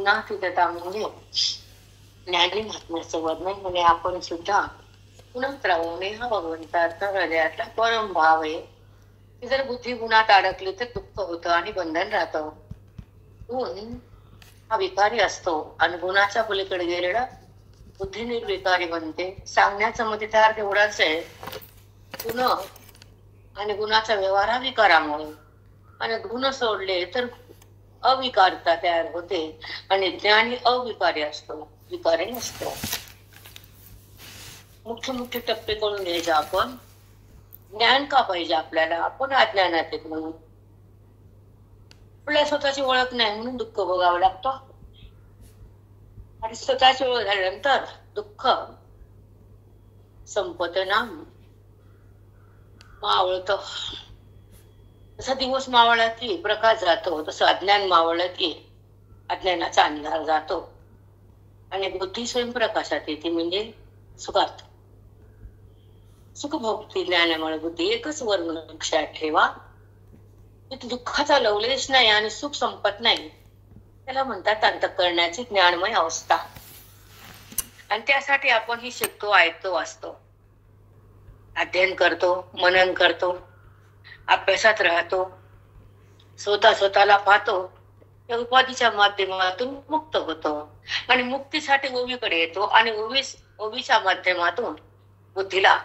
गुणातीतता म्हणजे ज्ञानी महात्म्याचं वर्णन म्हणजे आपण सुद्धा गुणात राहणे हा भगवंताचा हृदयातला परम भाव आहे की जर बुद्धी गुणात अडकली तर दुःख होतं आणि बंधन राहतं. गुण हा विकारी असतो आणि गुणाच्या पलीकडे गेलेला बुद्धी निर्विकारी बनते. सांगण्याचा मतितार्थ एवढाच आहे, गुण आणि गुणाचा व्यवहार हा विकारामुळे आणि गुण सोडले तर अविकारता तयार होते आणि ज्ञानी अविकारी असतो, विकारी नसतो. मुख्य मुख्य टप्पे करून घ्यायचे. आपण ज्ञान का पाहिजे आपल्याला? आपण अज्ञानात आहेत म्हणून. आपल्या स्वतःची ओळख नाही म्हणून दुःख भोगावं लागतं आणि स्वतःची ओळख झाल्यानंतर दुःख संपत ना, मावळत. जसा दिवस मावळला की प्रकाश जातो, तसं अज्ञान मावळलं की अज्ञानाचा अंधार जातो आणि बुद्धी स्वयंप्रकाशात येते म्हणजे सुखात. सुखभोक्ती ज्ञानामुळे बुद्धी एकच वर्ण लक्षात ठेवा, दुःखाचा लवलेश नाही आणि सुख संपत नाही. त्याला म्हणतात अंतःकरणाची ज्ञानमय अवस्था. आणि त्यासाठी आपण ही शिकतो, ऐकतो, वाचतो, अध्ययन करतो, मनन करतो, अभ्यासात राहतो, स्वतःला पाहतो. या उपाधीच्या माध्यमातून मुक्त होतो आणि मुक्तीसाठी ओवीकडे येतो आणि ओवीच्या माध्यमातून बुद्धीला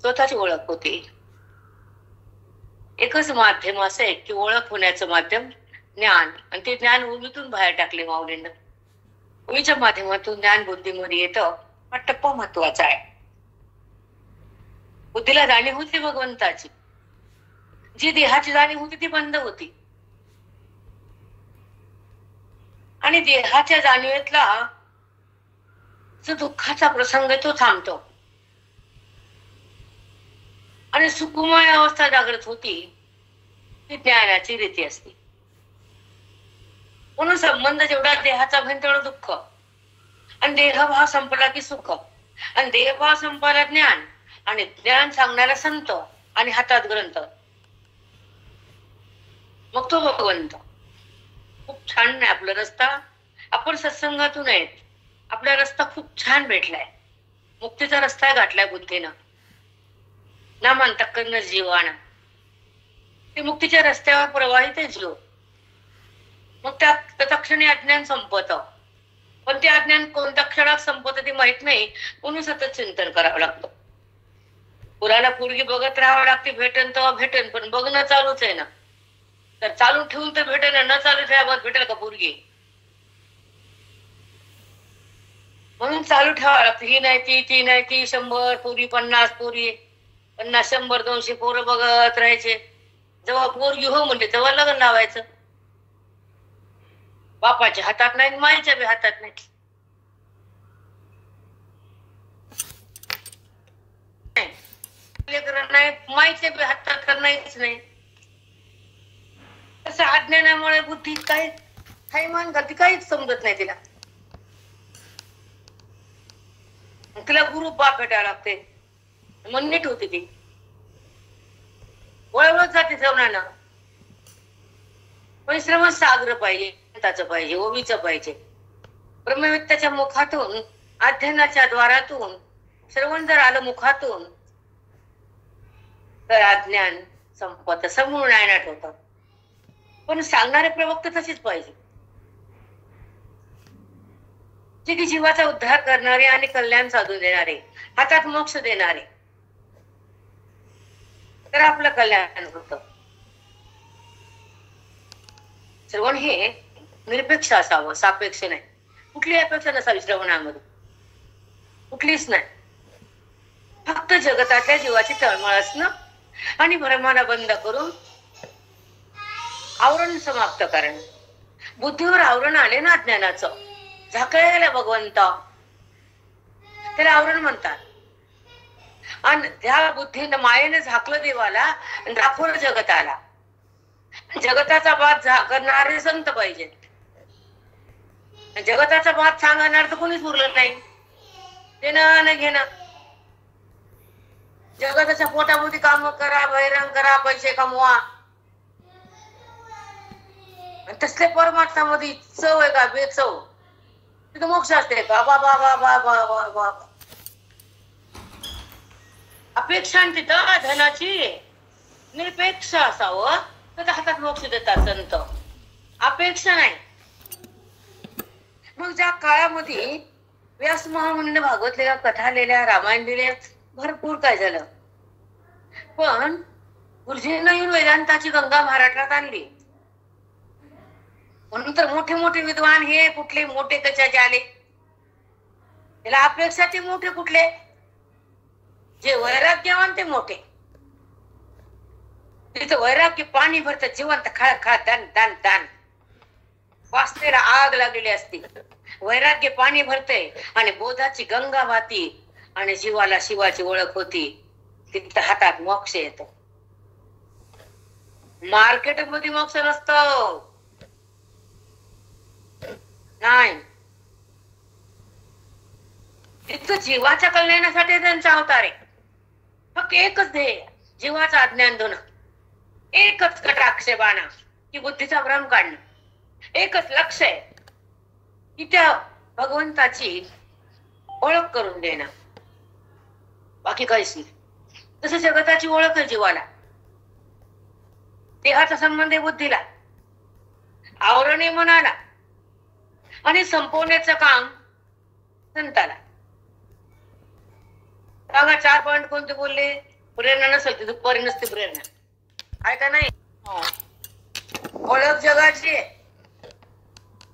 स्वतःची ओळख होते. एकच माध्यम असं आहे की ओळख होण्याचं माध्यम ज्ञान, आणि ते ज्ञान ओवीतून बाहेर टाकले माऊलींना. ओवीच्या माध्यमातून ज्ञान बुद्धीमध्ये येतं. हा टप्पा महत्वाचा आहे. बुद्धीला जाणीव होती भगवंताची, जी देहाची जाणीव होती ती बंद होती आणि देहाच्या जाणीवेतला जो दुःखाचा प्रसंग तो थांबतो आणि सुखमय अवस्था जागृत होती. ही ज्ञानाची रीती असते. म्हणून संबंध जेवढा देहाचा होईल तेवढं दुःख, आणि देहभाव संपला की सुख, आणि देहभाव संपला ज्ञान, आणि ज्ञान सांगणारा संत, आणि हातात ग्रंथ, मग तो भगवंत. खूप छान आहे आपला रस्ता. आपण सत्संगातून आहेत, आपला रस्ता खूप छान भेटलाय. मुक्तीचा रस्ता गाठलाय बुद्धीनं. नामांतकरण जीवाना ते मुक्तीच्या रस्त्यावर प्रवाहित आहे जीव. मग त्या तत्क्षणी अज्ञान संपत, पण ते अज्ञान कोणत्या क्षणात संपत ते माहित नाही, म्हणून सतत चिंतन करावं लागतं. पुराला पोरगी बघत राहावं लागते, भेटन तेव्हा भेटन, पण बघणं चालूच आहे ना. तर चालू ठेवून तर भेटेल, न चालू ठेवावं भेटेल का पोरगी? म्हणून चालू ठेवावं लागतं. ही नाही ती नाही ती, 100 पोरी, 50 पोरी, 50 100 200 पोरं बघत राहायचे. जेव्हा पोरगी हो म्हणते तेव्हा लग्न लावायचं. बापाच्या हातात नाही, माईच्या बी हातात नाही. नाही, माईच्या बी हातात तर नाहीच नाही. तसं अज्ञानामुळे बुद्धी काही मान घालती, काहीच समजत नाही तिला. तिला गुरु बाप भेटायला लागते, मग नीट होती ती. वळवळत जाते जेवणानं. पण श्रवण साग्र पाहिजे, पाहिजे, ओवीचं पाहिजे. ब्रह्मवित्ताच्या मुखातून, अध्ययनाच्या द्वारातून श्रवण जर आलं मुखातून, तर अज्ञान संपत, समूळ नायनाट होतं. पण सांगणारे प्रवक्ते तसेच पाहिजे, जे की जीवाचा उद्धार करणारे आणि कल्याण साधून देणारे, हातात मोक्ष देणारे, तर आपलं कल्याण होतं. श्रवण हे निरपेक्ष असावं, सापेक्ष नाही. कुठली अपेक्षा नसावी श्रवणामध्ये, कुठलीच नाही. फक्त जगतातल्या जीवाची तळमळ असणं आणि भ्रमाला बंद करून आवरण समाप्त करणं. बुद्धीवर आवरण आले ना अज्ञानाचं, झाकळलेलं भगवंत, त्याला आवरण म्हणतात. आणि त्या बुद्धीनं मायेने झाकलं देवाला, दाखवलं जगताला. जगताचा बात करणारे संत पाहिजेत. जगताचा बात सांगणार तर कोणीच उरलं नाही. देणं न घेणं, जगताच्या पोटाभोवती काम करा, बहिरंग करा, पैसे कमवा, तसल्या परमार्थामध्ये चव आहे का बेचव, तिथं मोक्ष असते का? बाबा बाबा बाबा बाबा. अपेक्षा तिथं धनाची निरपेक्ष असावं तर हातात मोक्ष देतात संत. अपेक्षा नाही. मग ज्या काळामध्ये व्यास महामुनीने भागवत लिहिल्या, कथा लिहिल्या, रामायण लिहिले, भरपूर काय झालं. पण गुरुजींना येऊन वेदांताची गंगा महाराष्ट्रात आणली. म्हणून तर मोठे मोठे विद्वान हे कुठले मोठे कशाचे आले, त्याला अपेक्षा ते मोठे कुठले, जे वैराग्यवान ते मोठे. तिथं वैराग्य पाणी भरतं जिवंत खळ खळ दान दान दान, वासनेला आग लागलेली असते. वैराग्य पाणी भरते आणि बोधाची गंगा वाहती आणि जीवाला शिवाची ओळख होती. तिथं हातात मोक्ष येतो. मार्केटमध्ये मोक्ष नसतो, नाही. तिथं जीवाच्या कल्याणासाठी त्यांचा अवतार आहे. फक्त एकच ध्येय, जीवाचा अज्ञान धुणं, एकच कटाक्ष बाणा की बुद्धीचा भ्रम काढणं, एकच लक्ष आहे की त्या भगवंताची ओळख करून देणं, बाकी काहीच नाही. तसं जगताची ओळख आहे जीवाला, देहाचा संबंध आहे बुद्धीला, आवरण आहे मनाला, आणि संपवण्याचं काम संताला. सांगा 4 पॉइंट कोणते बोलले? प्रेरणा नसेल तर दुपारी नसते प्रेरणा, आहे का नाही? ओळख जगाची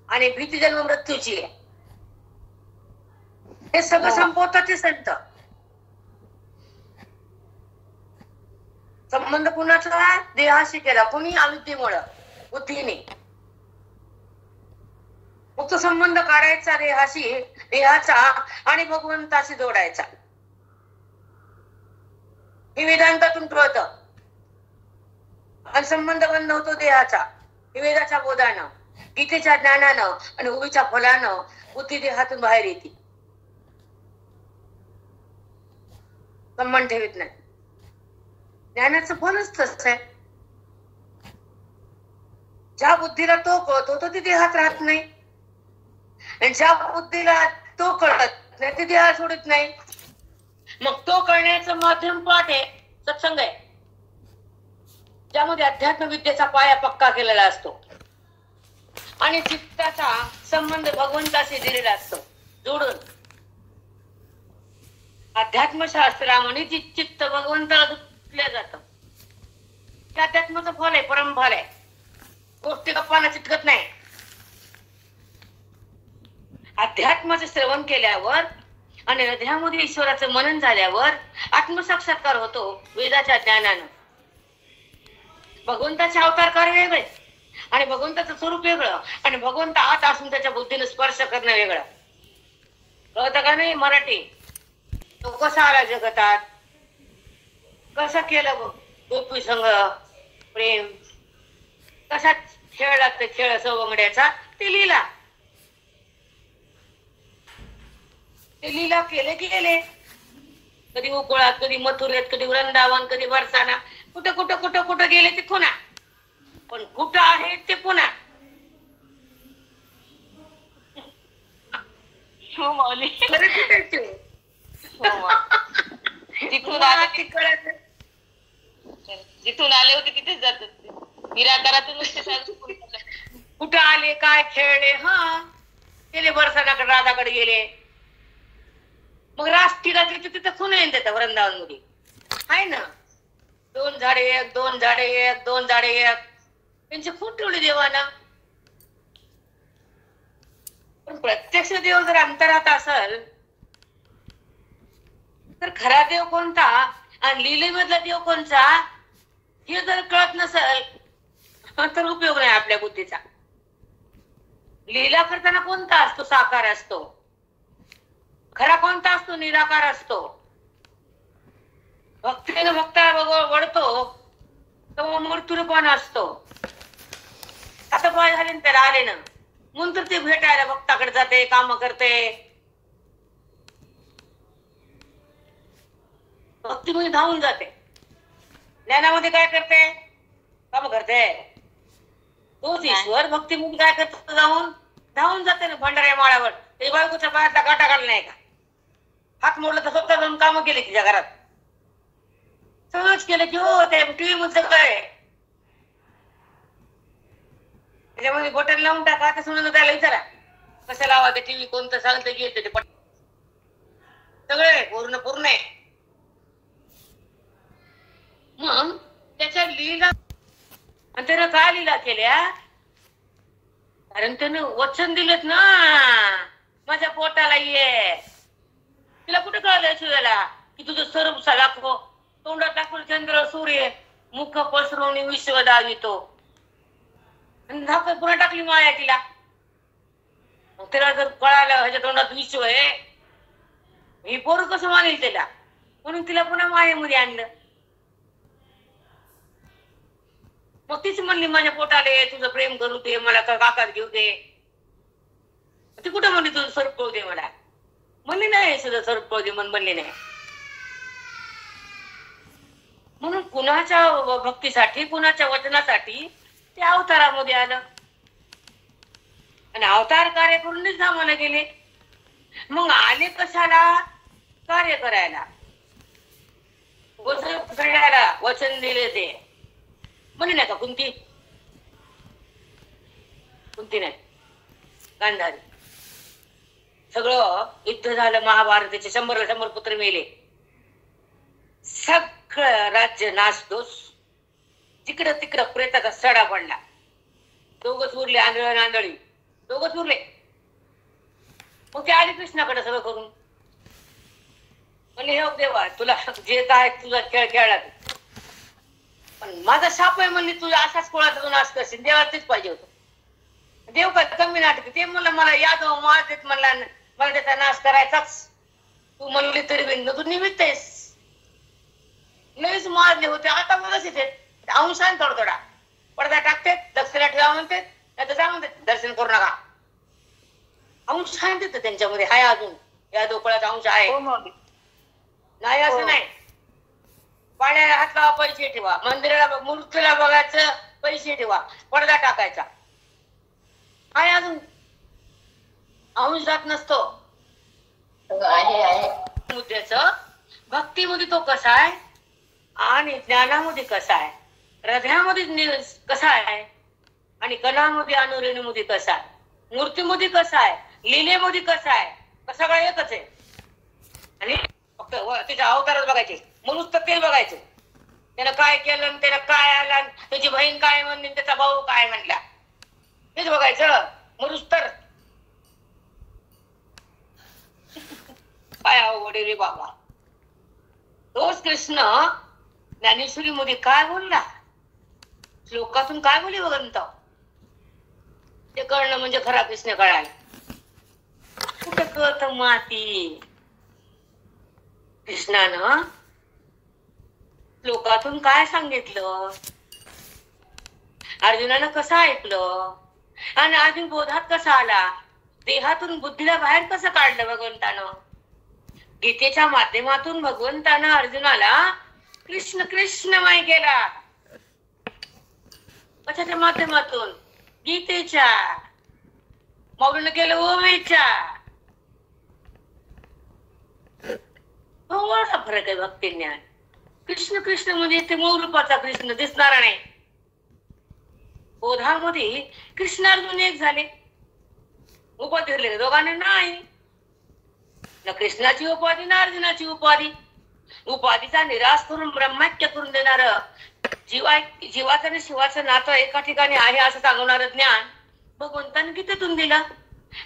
आणि भीती जन्म मृत्यूची, हे सगळं संपवतात ते संत. संबंध कुणाचा? देहाशी केला. कुणी? अविद्येमुळं, बुद्धीने. मुक्त संबंध काढायचा देहाशी, देहाचा आणि भगवंताशी जोडायचा. हे वेदांतातून कळतं. आणि संबंध बंद होतो देहाचा, हे वेदाच्या बोधानं, गीतेच्या ज्ञानानं आणि उभीच्या फलानं बुद्धी देहातून बाहेर येते. संबंध ठेवीत नाही. ज्ञानाचं फलच तसं आहे. ज्या बुद्धीला तो कळतो तो ती देहात राहत नाही, आणि ज्या बुद्धीला तो कळत नाही ती देहात सोडत नाही. मग तो कळण्याचं माध्यम पाठ आहे, सत्संग आहे, ज्यामध्ये अध्यात्म विद्येचा पाया पक्का केलेला असतो आणि चित्ताचा संबंध भगवंताशी दिलेला असतो जोडून. अध्यात्मशास्त्रामध्ये चित्त भगवंताला धुतलं जातं. ते अध्यात्माचं फल आहे, परमफल आहे. गोष्टी गप्पांना चिटकत नाही. अध्यात्माचं श्रवण केल्यावर आणि हृदयामध्ये ईश्वराचं मनन झाल्यावर आत्मसाक्षात्कार होतो वेदाच्या ज्ञानानं. भगवंताचे अवतारकार वेगळे आणि भगवंताचं स्वरूप वेगळं, आणि भगवंत आत असून त्याच्या बुद्धीने स्पर्श करणं वेगळं. कळतं का नाही मराठी? तो कसा आला जगतात, कसं केलं गोपी संग प्रेम, कसा खेळ लागतं खेळ सवंगड्याचा, ते लीला. ते लीला केले की गेले, कधी उकोळात, कधी मथुरेत, कधी वृंदावन, कधी बरसाना, कुठं कुठं कुठं कुठं गेले ते पुन्हा. पण कुठं आहे ते पुन्हा. जिथून आले होते तिथेच जातात. निराकारातून कुठं आले, काय खेळले, हा गेले बरसानाकडे, राधाकडे गेले. मग राष्ट्रीला तिथं खुन येईन त्याचा वृंदावन मध्ये आहे ना. 2 झाडे एक, 2 झाडे एक, 2 झाडे एक, त्यांची खून ठेवली देवाना. पण प्रत्यक्ष देव जर अंतरात असेल तर खरा देव कोणता आणि लीलेमधला देव कोणता हे जर कळत नसेल तर उपयोग नाही आपल्या बुद्धीचा. लीला करताना कोणता असतो? साकार असतो. खरा कोणता असतो? निराकार असतो. भक्तीने भक्ताला वळतो तो मूर्तिरूपान असतो. आता काय झाले त्याला आले ना म्हणून तर ते भेटायला भक्ताकडे जाते, काम करते. भक्तीमध्ये धावून जाते. ज्ञानामध्ये काय करते? काम करते. तोच ईश्वर भक्ती म्हणून काय करतो, जाऊन धावून जाते ना भंडाऱ्या माळावर. ते बायकोच्या पायातला काटा काढला नाही का, हात मोडला तर स्वतः जाऊन कामं केली तिच्या घरात, सगळंच केलं की हो. ते टीव्ही मध्ये काय त्याच्यामध्ये बटन लावून टाका, आता सुनंदा त्याला विचारा कसं लावा ते टीव्ही, कोणतं सांगतं की येतं ते सगळे पूर्ण पूर्ण आहे. मग त्याच्या लीला, आणि त्यानं काय लीला केल्या, कारण त्यानं वचन दिलेत ना, माझ्या पोटाला ये. तिला कुठं कळलं शिवायला की तुझं स्वरूप दाखव, तोंडात दाखवून चंद्र सूर्य, मुख पसरवणी विश्व दावितो, आणि धाकट पुन्हा टाकली माया तिला. मग तिला जर कळालं ह्याच्या तोंडात विश्व आहे, ही पोरं कसं मानेल त्याला, म्हणून तिला पुन्हा मायेमध्ये आणलं. मग तीच म्हणली माझ्या पोटाले तुझं प्रेम करू दे, मला काकात घेऊ दे. ती कुठं म्हणली तुझं स्वरूप कळू दे मला, म्हणली नाही तुझं स्वरूप कळू दे म्हणली नाही. म्हणून कुणाच्या भक्तीसाठी, कुणाच्या वचनासाठी ते अवतारामध्ये आलं, आणि अवतार कार्य करूनच धामाला गेले. मग आले कशाला, कार्य करायला, वचन दिले ते. म्हणे नाही का कुंती, कुंती नाही गांधारी, सगळं युद्ध झालं महाभारताचे, 100 पुत्र मेले, सगळं राज्य नासधूस, तिकडं तिकडं प्रेताचा सडा पडला, दोघच उरले, आंधळ आंधळी दोघच उरले. मग ते आले कृष्णाकडे सगळं करून, म्हणले हे देवा तुला जे काय तुझा खेळ खेळला, पण माझा शाप आहे म्हणले, तुझा असाच कोणाचा तू नाश करशील, देवा तेच पाहिजे होतं. देव काय कमी नाटक, ते म्हणलं मला यादव मारत म्हणला, मला त्याचा नाश करायचाच, तू म्हणली तरी बिंदू तू निमित्त आहेस. लईच मारले होते, आता मलाच येते अंशान थोडा थोडा पडदा टाकते, दक्षिणा ठेवा म्हणते, नाही तर सांगून देते दर्शन करू नका. अंशान देत त्यांच्यामध्ये हाय, अजून या दोकळाचा अंश आहे, नाही असं नाही. पाण्याला हात लावा, पैसे ठेवा, मंदिराला मूर्तीला बघायचं, पैसे ठेवा, पडदा टाकायचा, हाय अजून अंश जात नसतो. आहे मुद्द्याच भक्तीमध्ये तो कसा आहे, आणि ज्ञानामध्ये कसा आहे, हृदयामध्ये कसा आहे, आणि कलामध्ये अनुरेणीमध्ये कसा आहे, मूर्तीमध्ये कसा आहे, लीलेमध्ये कसा आहे, सगळं एकच आहे. आणि फक्त त्याच्या अवतारात बघायचे, मनुष्य तर तेच बघायचं, त्यानं काय केलं, त्याला काय आलं, त्याची बहीण काय म्हणली, त्याचा भाऊ काय म्हणला, तेच बघायचं. मनुष्य तर काय अवघड रे बाबा. तोच कृष्ण ज्ञानेश्वरी मध्ये काय बोलला, श्लोकातून काय बोली भगवंत, ते कळणं म्हणजे खरा कृष्ण कळायला. कुठं कळत माती, कृष्णानं श्लोकातून काय सांगितलं, अर्जुनानं कसं ऐकलं, आणि अर्जुन बोधात कसा आला, देहातून बुद्धीला बाहेर कसं काढलं भगवंतानं. गीतेच्या माध्यमातून भगवंतानं अर्जुनाला कृष्ण कृष्णमय केला. कशाच्या माध्यमातून, गीतेच्या, मौलीनं केलं ओवेच्या. थोडा फरक आहे भक्ती ज्ञान. कृष्ण कृष्ण म्हणजे ते मूळ रूपाचा कृष्ण दिसणारा नाही. बोधामध्ये कृष्ण अर्जुन एक झाले, उपाधी धरले दोघांनी नाही, न कृष्णाची उपाधी ना अर्जुनाची उपाधी. उपाधीचा निराश करून ब्रह्माख्य करून देणार, जीवाचं आणि शिवाचं नातं एका ठिकाणी आहे असं सांगणार ज्ञान भगवंताने गीतेतून दिलं,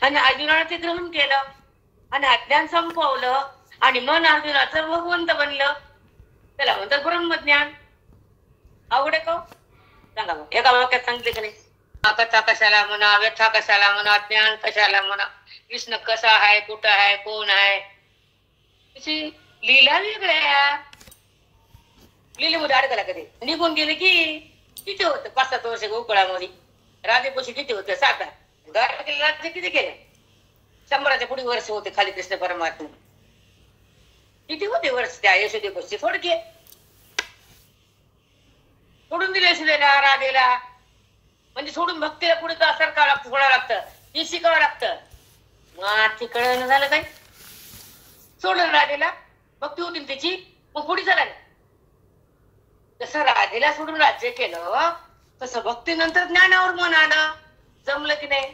आणि अर्जुनाने ते ग्रहण केलं, आणि अज्ञान संपवलं, आणि मन अर्जुनाचं भगवंत बनलं. त्याला म्हणतात ब्रह्मज्ञान. आवडे का सांगा मग, एका वाक्यात सांगितले की नाही. कथा कशाला म्हणा, व्यथा कशाला म्हणा, ज्ञान कशाला म्हणा, कृष्ण कसा आहे, कुठं आहे, कोण आहे, त्याची लीला वेगळ्या. लीलेमध्ये अडकला कधी निघून गेले की किती होतं, 5-7 वर्ष गोकुळामध्ये राधेपोशी किती होतं, 7 राज्य किती केले, 100च्या पुढे वर्ष होते खाली कृष्ण परमात्मा. किती होते वर्ष त्या यशोदेपोशी, थोडके सोडून दिले यशोदेला राधेला. म्हणजे सोडून भक्तीला पुढे सरकावं लागतं, सोडावं लागतं, हे शिकावं लागतं. मग ते कळलं झालं काय, सोडलं राधेला, भक्ती होती त्याची, मग पुढे झाला. जसं राधेला सोडून राज्य केलं तसं भक्तीनंतर ज्ञानावर मन आलं. जमलं की नाही?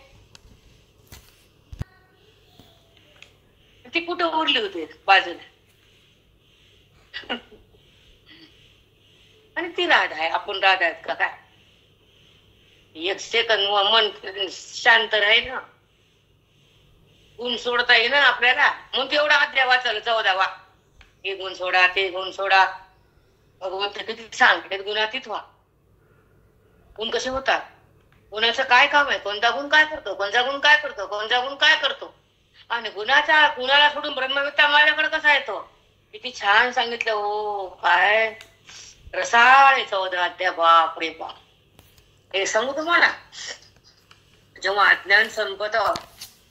ती कुठं उरली होती बाजूला. आणि ती राधा आहे, आपण राधा आहेत का काय? एक सेकंद मन शांत राहील ना, गुण सोडता येईल ना आपल्याला. मग तेवढा अध्याय वाचायला 14वा, हे गुण सोडा, ते गुण सोडा. भगवंत किती सांगतात गुणातीत व्हा. गुण कसे होतात, गुणाचं काय काम आहे, कोणता गुण काय करतो, कोणता गुण काय करतो, कोणता गुण काय करतो. आणि गुणाला सोडून ब्रह्मविद्या माझ्याकडे कसा येतो, किती छान सांगितलं. हो काय रसाळ 14 अध्याय. बाप रे बाप. हे सांगू तुम्हाला, जेव्हा अज्ञान संपत,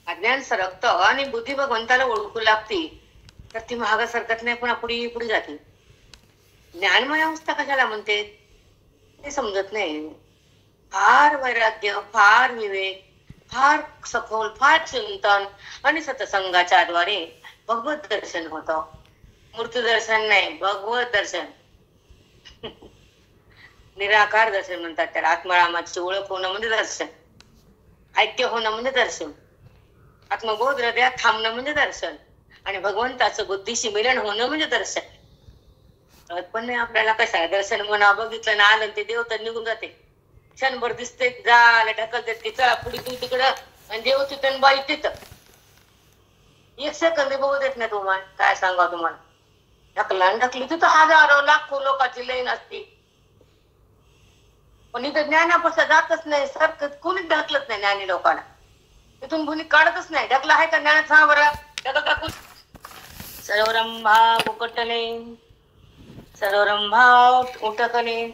अज्ञान सरकत आणि बुद्धी भगवंताला ओळखू लागते, तर ती महाग सरकत नाही, पुन्हा पुढे पुढे जाते. ज्ञानमय अवस्था कशाला म्हणते ते समजत नाही. फार वैराग्य, फार विवेक, फार सखोल, फार चिंतन आणि सत्संगाच्या द्वारे भगवत दर्शन होतं. मूर्ती दर्शन नाही, भगवत दर्शन. निराकार दर्शन म्हणतात त्याला. आत्मारामाची ओळख होणं म्हणजे दर्शन, ऐक्य होणं म्हणजे दर्शन, आत्मबोध हृदयात थांबणं म्हणजे दर्शन, आणि भगवंताचं बुद्धीशी मिलन होणं म्हणजे दर्शन. पण नाही आपल्याला कशा दर्शन म्हणा, बघितलं ना आलं ते देव तर निघून जाते. क्षणभर दिसते, झालं ढकलते की चला पुढे तू तिकडं, आणि देव तिथं बाई तिथं. एक सेकंद बघू देत नाही तुम्हाला. काय सांगा तुम्हाला, ढकला ढकली तिथं हजारो लाखो लोकांची लाईन असते, पण इथं ज्ञानापासून जातच नाही. सारखं कोणीच ढकलत नाही ज्ञानी लोकांना, तिथून कोणी काढतच नाही. ढकला आहे का ज्ञानात? हा बरं ढकल टाकून. सर्वरंभा उकटले, सर्वरंभा उटकले,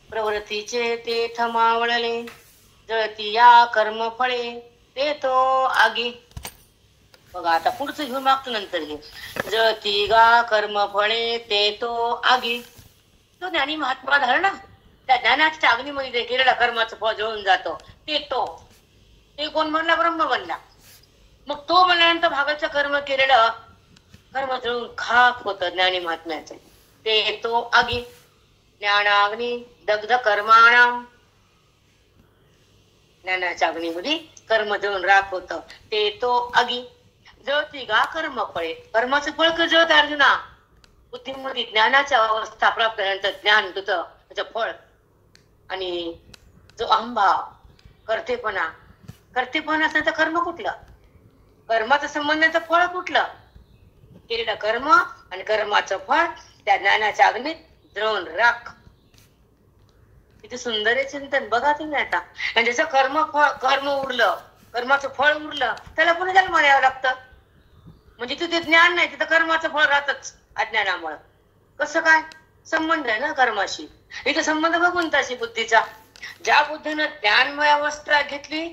प्रवृत्तीचे ते थमावळले, जळती या कर्म फळे ते तो आगी. बघा आता पुढचं घेऊन मागतो नंतर घे. जळती गा कर्म फळे ते तो आगी. तो ज्ञानी महात्मा झाला ना, त्या ज्ञानाच्या अग्नीमध्ये गेलेला कर्माचं फळ जळून जातो. ते कोण म्हणला? ब्रह्म बनला. मग तो म्हणल्यानंतर भागाचं कर्म केलेलं कर्म जळून खाक होतं ज्ञानी महात्म्याचं. ते तो आगी. ज्ञानाग्नी दग्ध कर्माणाम. ज्ञानाच्या अग्नीमध्ये कर्म जळून राख होत, ते तो आगी. जळती गा कर्म फळे. कर्माचं फळ का जळत अर्जुना? बुद्धीमध्ये ज्ञानाच्या अवस्था प्राप्त झाल्यानंतर ज्ञान तुझं त्याचं फळ. आणि जो अहंभाव, करतेपणा असण्याचं कर्म कुठलं? कर्माचा संबंधाचं फळ कुठलं? केलेलं कर्म आणि कर्माचं फळ त्या ज्ञानाच्या अग्नीत जळून राख. किती सुंदर आहे चिंतन. बघा तुम्ही आता. आणि जसं कर्म उरलं, कर्माचं फळ उरलं, त्याला पुन्हा जन्म यावं लागतं. म्हणजे तिथे ज्ञान नाही, तिथं कर्माचं फळ राहतच अज्ञानामुळं. कसं काय? संबंध आहे ना कर्माशी. इथं संबंध भगवंताशी बुद्धीचा. ज्या बुद्धीनं ज्ञानमय अवस्था घेतली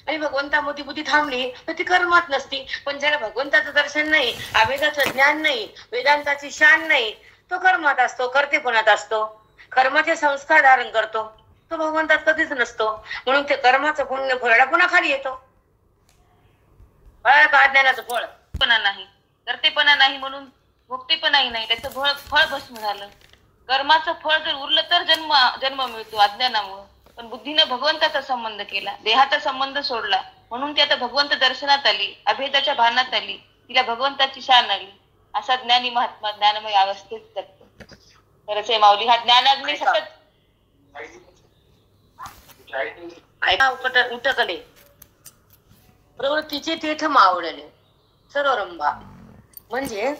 आणि भगवंतामध्ये बुद्धी थांबली तर ती कर्मात नसती. पण ज्याला भगवंताचं दर्शन नाही, अभेदाचं ज्ञान नाही, वेदांताची शान नाही, तो कर्मात असतो, कर्तेपणात असतो, कर्माचे संस्कार धारण करतो. तो भगवंतात कधीच नसतो. म्हणून ते कर्माचं पुण्य फळाला पुन्हा खाली येतो. अज्ञानाचं फळ पणा नाही, कर्तेपणा नाही, म्हणून भोगतेपणाही नाही. त्याचं फळ भस्म झालं. कर्माचं फळ जर उरलं तर जन्म मिळतो अज्ञानामुळे. पण बुद्धीने भगवंताचा संबंध केला, देहाचा संबंध सोडला, म्हणून ती आता भगवंत दर्शनात आली, अभेदाच्या भानात आली, तिला भगवंताची शान आली. असा ज्ञानी महात्मा ज्ञानमय अवस्थेत जगतो. खरंच आहे माऊली. हा ज्ञानाग्नी सतत उठकले, प्रवृत्तीचे तीर्थ मावळले, सर्वरंभा म्हणजे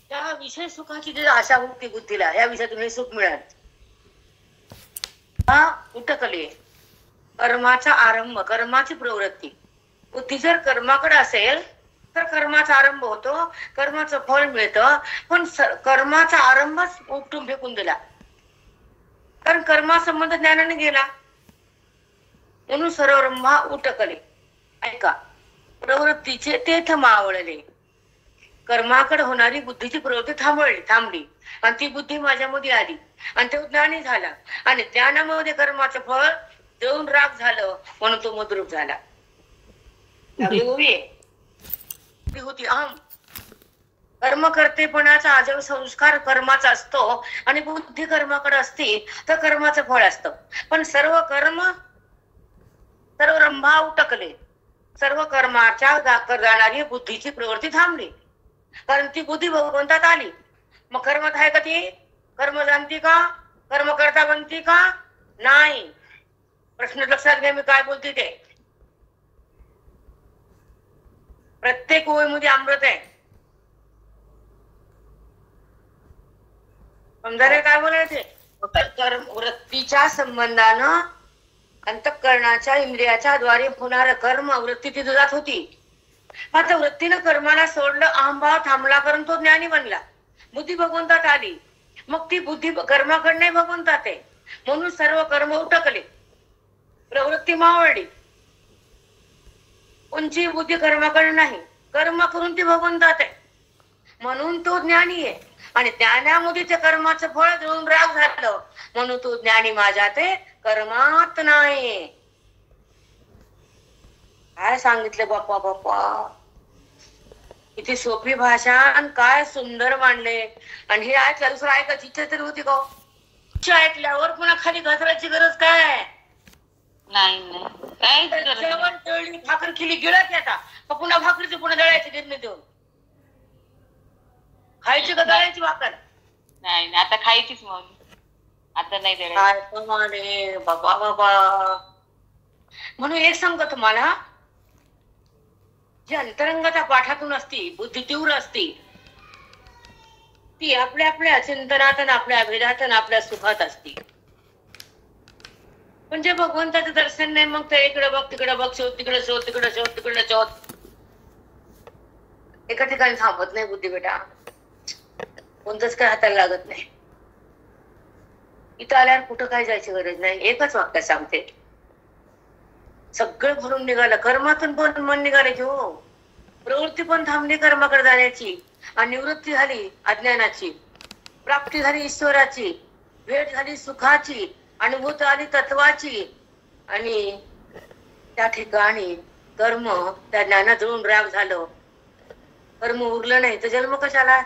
त्या विषय सुखाची जी आशा होती बुद्धीला, या विषयातून हे सुख मिळालं. हा उठकले, कर्माचा आरंभ, कर्माची प्रवृत्ती. बुद्धी जर कर्माकडे असेल तर कर्माचा आरंभ होतो, कर्माचं फळ मिळतं. पण कर्माचा आरंभच उपटून फेकून दिला, कारण कर्मासंबंध ज्ञानाने गेला. म्हणून सर्वरंभा उठकले. ऐका, प्रवृत्तीचे तेथ मावळले. कर्माकडे होणारी बुद्धीची प्रवृत्ती थांबली आणि ती बुद्धी माझ्यामध्ये आली आणि तो ज्ञानी झाला आणि ज्ञानामध्ये कर्माचं फळ देऊन राग झालं म्हणून तो मद्रूप झाला. लागली उभी ती होती अहम. कर्म करतेपणाचा आजव संस्कार कर्माचा असतो आणि बुद्धी कर्माकडे असती तर कर्माचं फळ असतं. पण सर्व रंभा उटकले, सर्व कर्माच्या जाणारी बुद्धीची प्रवृत्ती थांबली कारण ती बुद्धी भगवंतात आली. मग कर्मात आहे का ती? कर्म जाणती का? कर्म करता बनती का? नाही. प्रश्न लक्षात घ्या मी काय बोलते ते. प्रत्येक ओळीमध्ये अमृत आहे. समजायला काय बोलायचे? वृत्तीच्या संबंधानं अंतःकरणाच्या इंद्रियाच्या द्वारे होणारं कर्म वृत्ती ती जात होती. आता वृत्तीनं कर्माला सोडलं, अहंभाव थांबला कारण तो ज्ञानी बनला, बुद्धी भगवंतात आली. मग ती बुद्धी कर्माकडे नाही भगवंतात आहे म्हणून सर्व कर्म उटकले, प्रवृत्ती मावळली. कोणची बुद्धी कर्माकडे नाही, कर्म करून ती भगवंतात आहे म्हणून तो ज्ञानी आहे. आणि ज्ञानामध्ये त्या कर्माचं फळ देऊन राग झालं म्हणून तो ज्ञानी माझ्या ते कर्मात नाही. काय सांगितलं बाप्पा बाप्पा, किती सोपी भाषा आणि काय सुंदर मांडले. आणि हे ऐकलं दुसरं ऐकायची इच्छा तरी होती का? ऐकल्यावर पुन्हा खाली घसरायची गरज काय नाही. तळली भाकर खिली गिळत येता पुन्हा भाकरीची पुन्हा दळायची गिरणी देऊन खायची का दळायची भाकर? नाही आता खायचीच मग, आता नाही काय कमाले बाबा बाबा. म्हणून एक सांगतो तुम्हाला, जी अंतरंगता पाठातून असती, बुद्धी तीव्र असती, ती आपल्या आपल्या चिंतनात आणि आपल्या अभेदात आणि आपल्या सुखात असती. म्हणजे भगवंताचं दर्शन नाही मग ते इकडे बघ तिकडे बघ, शोध तिकडे शोध, तिकडे शोध, तिकडे शोध. एका ठिकाणी थांबत नाही बुद्धी बेटा, कोणतंच काय हाताला लागत नाही. इथं आल्यावर कुठं काय जायची गरज नाही. एकच वाक्य सांगते, सगळं भरून निघालं, कर्मातून पण मन निघाले की हो. प्रवृत्ती पण थांबली कर्माकडे जाण्याची आणि निवृत्ती झाली अज्ञानाची, प्राप्ती झाली ईश्वराची, भेट झाली सुखाची, अनुभूत आली तत्वाची. आणि त्या ठिकाणी कर्म त्या ज्ञानात जुळून राग झालं, कर्म उरलं नाही तर जन्म कशाला?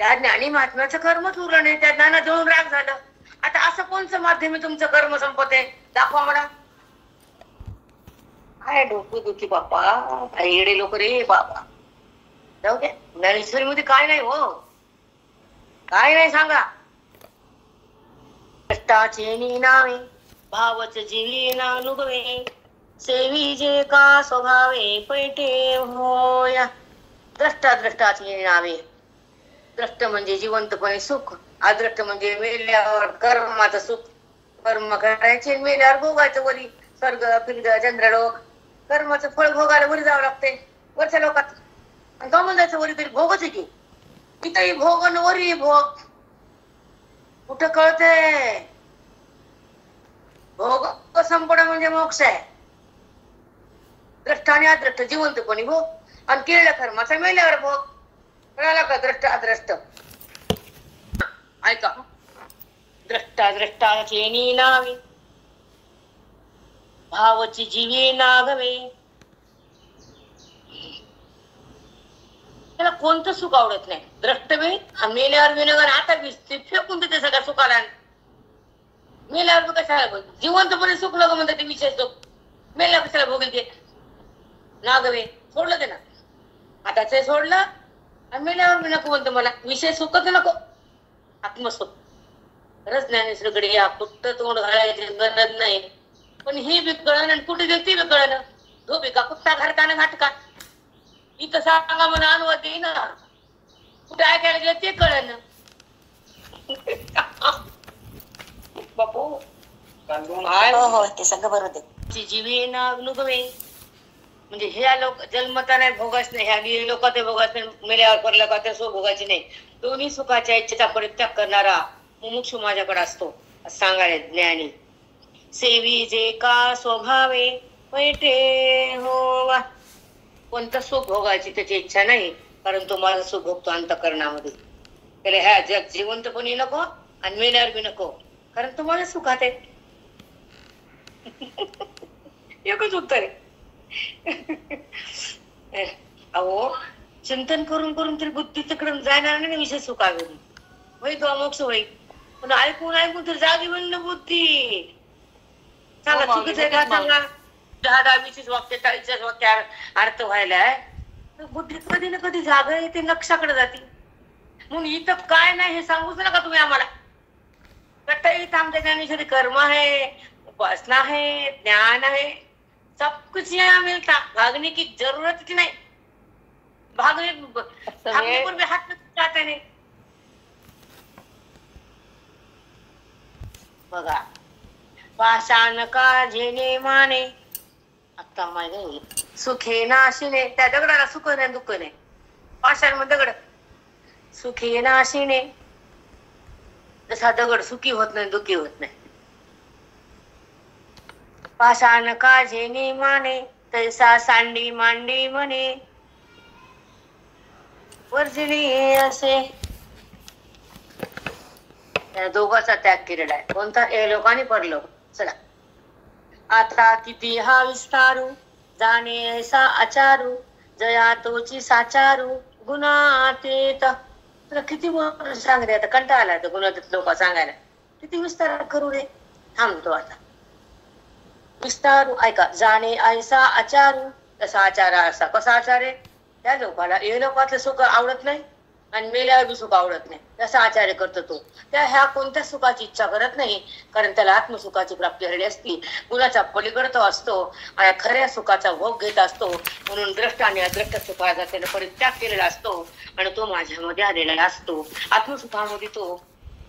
त्या ज्ञानी महात्म्याचं कर्मच उरलं नाही, त्या ज्ञानात जुळून राग झालं. आता असं कोणचं माध्यम आहे तुमचं कर्म संपते? दाखवा मला. काय डोकं दुखी बाप्पा, काय येडे लोक रे बाबा. जाऊ द्या, ज्ञानेश्वरी मध्ये काय नाही हो, काय नाही सांगा. कष्टाचे नावे भावच जीवी नानुभवे, सेवी जे का स्वभावे पैठे होया. द्रष्टाचे नावे. द्रष्ट म्हणजे जिवंतपणे सुख, अद्रष्ट म्हणजे मेल्यावर कर्माचं सुख. कर्म करायचे मेल्यावर भोगायचं वरी स्वर्ग फिर्ग चंद्रलोक. कर्माचं फळ भोगायला वरी जावं लागते वरच्या लोकात. आणि का म्हणजायचं वरी तरी भोगच आहे की. इथंही भोग आणि वरी भोग कुठं कळते? भोग संपणं म्हणजे मोक्ष आहे. द्रष्ट आणि अद्रष्ट जिवंतपणे भोग आणि केलेल्या कर्माचा मेल्यावर भोग. कळाला का? द्रष्ट अद्रष्ट. ऐका, द्रष्टाचे नावे भावची जीवे नागवे. त्याला कोणतं सुख आवडत नाही. द्रष्ट बी मेल्यावर विनगर आता बी फेकून देते सगळ्या सुखाला. मेल्यावर बी कशाला बोल, जिवंतपणे सुख लोक म्हणतात ते विशेष सुख. मेल्यावर कशाला भोगेल ते? नागवे सोडलं ते ना, आता ते सोडलं आणि मेल्यावर मी नको म्हणतो मला विशेष सुखच नको, आत्मसुख. खरंच ज्ञानेश्वरीकडे या, कुठं तोंड घालायची गरज नाही. पण ही बी कळण आणि कुठे गेली बी कळण. धोबी का कुठता घरकानं घाटका, इथं सांगा म्हणून अनुवाद येई ना, कुठे ऐकायला गेलं ते कळण. बापू हो ते सगळं बरोबर. जीवी ना अनुभवे म्हणजे ह्या लोक जन्मता नाही भोगाच नाही, ह्या लोक ते भोगाच नाही, मेल्यावर पडलं का ते सुख भोगायचे नाही. दोन्ही सुखाच्या इच्छेचा परित्याग करणारा मुमुक्षु माझ्याकडे असतो असं सांगायला ज्ञानी. सेवी जे का स्वभावे पैठे होवा. कोणतं सुख भोगायची त्याची इच्छा नाही, कारण तो माझं सुख भोगतो अंतःकरणामध्ये. त्याला ह्या जग जिवंतपणी नको आणि मेल्यावर बी नको, कारण तो माझ्या सुखात आहे. एकच उत्तर आहे. अहो चिंतन करून करून तरी बुद्धी तिकडून जाणार नाही विषय सुखावेली होई तो मोक्ष होई. पण ऐकून ऐकून तर जागी म्हणणं बुद्धी सांगा चुकीचं आहे का सांगा. 10-20 वाक्य 40 वाक्य अर्थ व्हायलाय बुद्धी कधी ना कधी जागा येते लक्षाकडे जाते. म्हणून इथं काय नाही हे सांगूच नका तुम्ही आम्हाला. इथं आमच्या ज्ञानेश्वरी कर्म है, उपासना है, ज्ञान है, सब कुछ यहाँ मिलता. भागने की जरूरत ही नहीं. भागने पर भी हाथ में जाते नहीं. बघा पाषाण का झेने माने आता माहिती सुखे नाशिने. त्या दगडाला सुख नाही दुःख नाही. पाषाण मध्ये दगड सुखी नाशिने. जसा दगड सुखी होत नाही दुःखी होत नाही. पाषाण का झेने माने तैसा सांडी मांडी म्हणे वर्जिणी असे. या दोघांचा त्याग केलेला आहे. कोणता हे लोकांनी पडलं. चला आता किती हा विस्तारू जाणे ऐसा आचारू जया तोची साचारू गुणातीत. तुला किती सांगते आता कंटाळा आला तर गुणातीत लोक सांगायला. किती विस्तार करू रे. थांबतो आता. विस्तारू ऐका जाणे ऐसा आचारू तसा आचार असा. कसा आचार आहे. त्या लोकाला हे लोकातलं सुख आवडत नाही आणि मेल्यावर बी सुख आवडत नाही. तसा आचार्य करतो तो. त्या ह्या कोणत्या सुखाची इच्छा करत नाही कारण त्याला आत्मसुखाची प्राप्ती झालेली असती. गुणाचा पलीकडे तो असतो आणि खऱ्या सुखाचा भोग घेत असतो. म्हणून द्रष्ट आणि अद्रष्ट सुखाचा त्याने परित्याग केलेला असतो आणि तो माझ्यामध्ये आलेला असतो. आत्मसुखामध्ये तो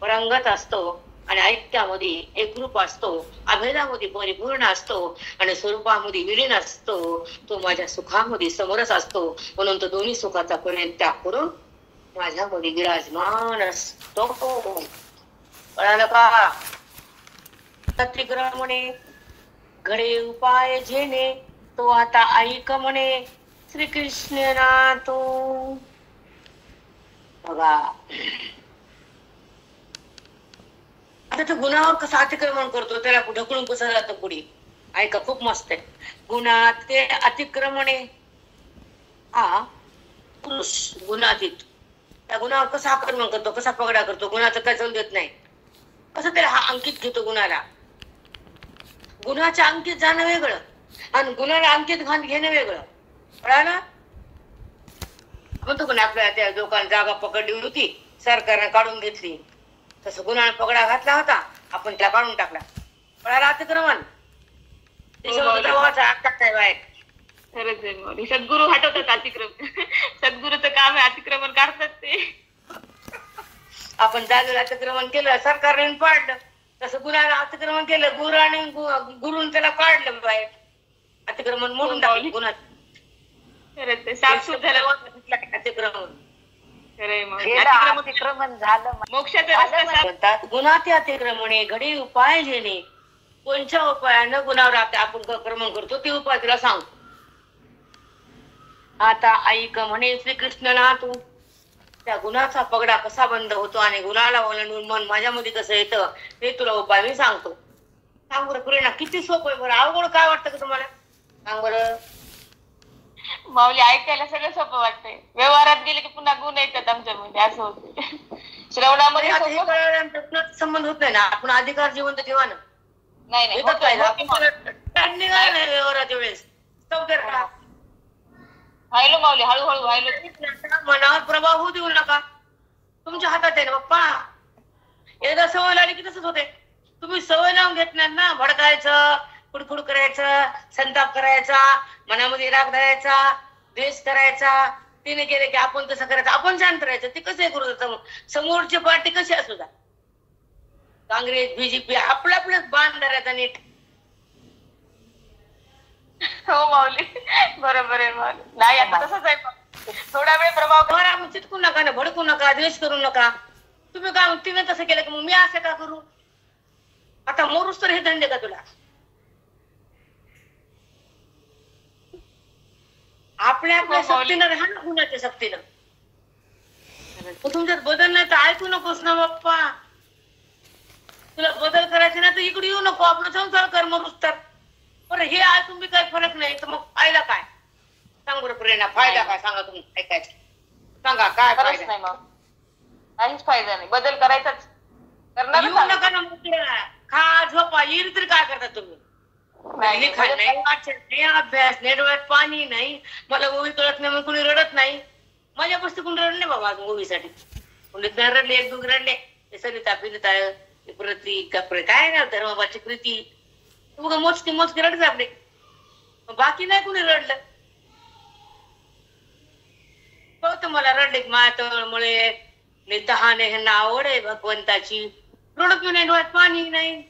परंगत असतो आणि ऐक्यामध्ये एकरूप असतो. अभेदामध्ये परिपूर्ण असतो आणि स्वरूपामध्ये विलीन असतो. तो माझ्या सुखामध्ये समरस असतो. म्हणून तो दोन्ही सुखाचा परित्याग करून माझ्यामध्ये विराजमान असतो. कळालं का. तत्विग्रह म्हणे घडे उपाय जेणे तो आता ऐक म्हणे श्रीकृष्ण ना तो. बघा आता तो गुणावर कसं अतिक्रमण करतो त्याला ढकलून कसं जातं पुढे. ऐका खूप मस्त आहे. गुणात ते अतिक्रमणे हा पुरुष गुणातीत. त्या गुणावर कसा आक्रमण करतो कसा पगडा करतो. गुणाचं काय चालू देत नाही. कसं त्याला हा अंकित घेतो गुणाला. गुणाच्या अंकित जाणं वेगळं आणि गुणाला अंकित घेणं वेगळं. कळालं. म्हणतो पण आपल्या त्या लोकांना जागा पकडली होती सरकारने काढून घेतली. तसं गुन्हा पगडा घातला होता आपण त्याला काढून टाकला. कळाला अतिक्रमण. खरंच आहे. सद्गुरू हटवतात अतिक्रमण. सद्गुरूचं काम आहे अतिक्रमण काढतात ते. आपण जागेला अतिक्रमण केलं सरकारने पाडलं. तसं गुन्ह्याला अतिक्रमण केलं गुरुने त्याला काढलं बाहेर. अतिक्रमण मोडून टाकलं गुन्हा. खरंच साफसूफ झालं अतिक्रमण. अतिक्रमण झालं मोक्षाचा रस्ता म्हणतात. गुन्हा ते अतिक्रमणे घडी उपाय जेणे. कोणत्या उपायानं गुन्ह्यावर आपण आक्रमण करतो ते उपाय तुला सांग. आता ऐक म्हणे श्रीकृष्णना तू. त्या गुणाचा पगडा कसा बंद होतो आणि गुणाला ओलांडून मन माझ्यामध्ये कसं येतं ते तुला उपाय मी सांगतो. सांग बरं प्रेरणा. किती सोपं आहे बरं. अवघड काय वाटतं का तुम्हाला. सांग बरं. माऊली ऐकायला सगळं सोपं वाटतंय. व्यवहारात गेले की पुन्हा गुण येतात आमच्यामध्ये असं होतं. श्रवणामध्ये संबंध होत नाही ना. आपण अधिकार जिवंत ठेवा ना. नाही व्यवहाराच्या वेळेस व्हायलो माऊली हळूहळू व्हायलो. मनावर प्रभाव होऊ देऊ नका. तुमच्या हातात आहे ना बाप्पा. एकदा सवय लागली की तसंच होते. तुम्ही सवय लावून घेत नाही ना. भडकायचं खुडखुड करायचं संताप करायचा मनामध्ये राग धरायचा द्वेष करायचा. तिने केले की आपण कसं करायचं आपण शांत राहायचं. ते कसं करू. समोरची पार्टी कशी असू द्या काँग्रेस बीजेपी आपलं आपलंच बाण धरायचा नीट. हो माऊली बरोबर आहे. माऊली नाही आता तसंच आहे. थोडा वेळ प्रभाव चिटकू नका ना भडकू नका द्वेष करू नका. तुम्ही काय तिने तसं केलं की मग मी असं का करू. आता मोरूस तर हे धंदे का तुला. आपल्या आपल्या सक्तीनं राहा ना गुणाच्या सक्तीनं. मग तुमच्यात बदल नाही तर ऐकू नकोस ना बाप्पा. तुला बदल करायचे ना तर इकडे येऊ नको, आपलं संसार कर मग तर. बरं हे ऐकून बी काही फरक नाही तर मग फायदा काय? सांग बरं प्रेरणा, फायदा काय सांगा तुम्ही ऐकायचं. सांगा काय खरंच फायदा? नाही मग, काहीच फायदा नाही. बदल करायचाच, करणारच येऊ आम्ही. नका ना मग ते. खा झोपा येईल तरी काय करता तुम्ही? नाही, लिखाण बदल नाही, वाचन नाही, अभ्यास नाही, डोळ्यात पाणी नाही, मला गोवी कळत नाही मग कुणी रडत नाही. माझ्या गोष्टी कुणी रडले बाबा अजून गोवीसाठी. कुणीच नाही रडले, एक दोघे रडले. ते सरिता फिरिता प्रतीक कपडे काय ना धर्माबाची प्रीती उगा मोजकी मोजकी रडत आपले, बाकी नाही कुणी रडलं. कळतं मला रडले मातळमुळे तहाने ह्यांना आवड आहे भगवंताची. रडत बी नाही, डोळ्यात पाणी नाही.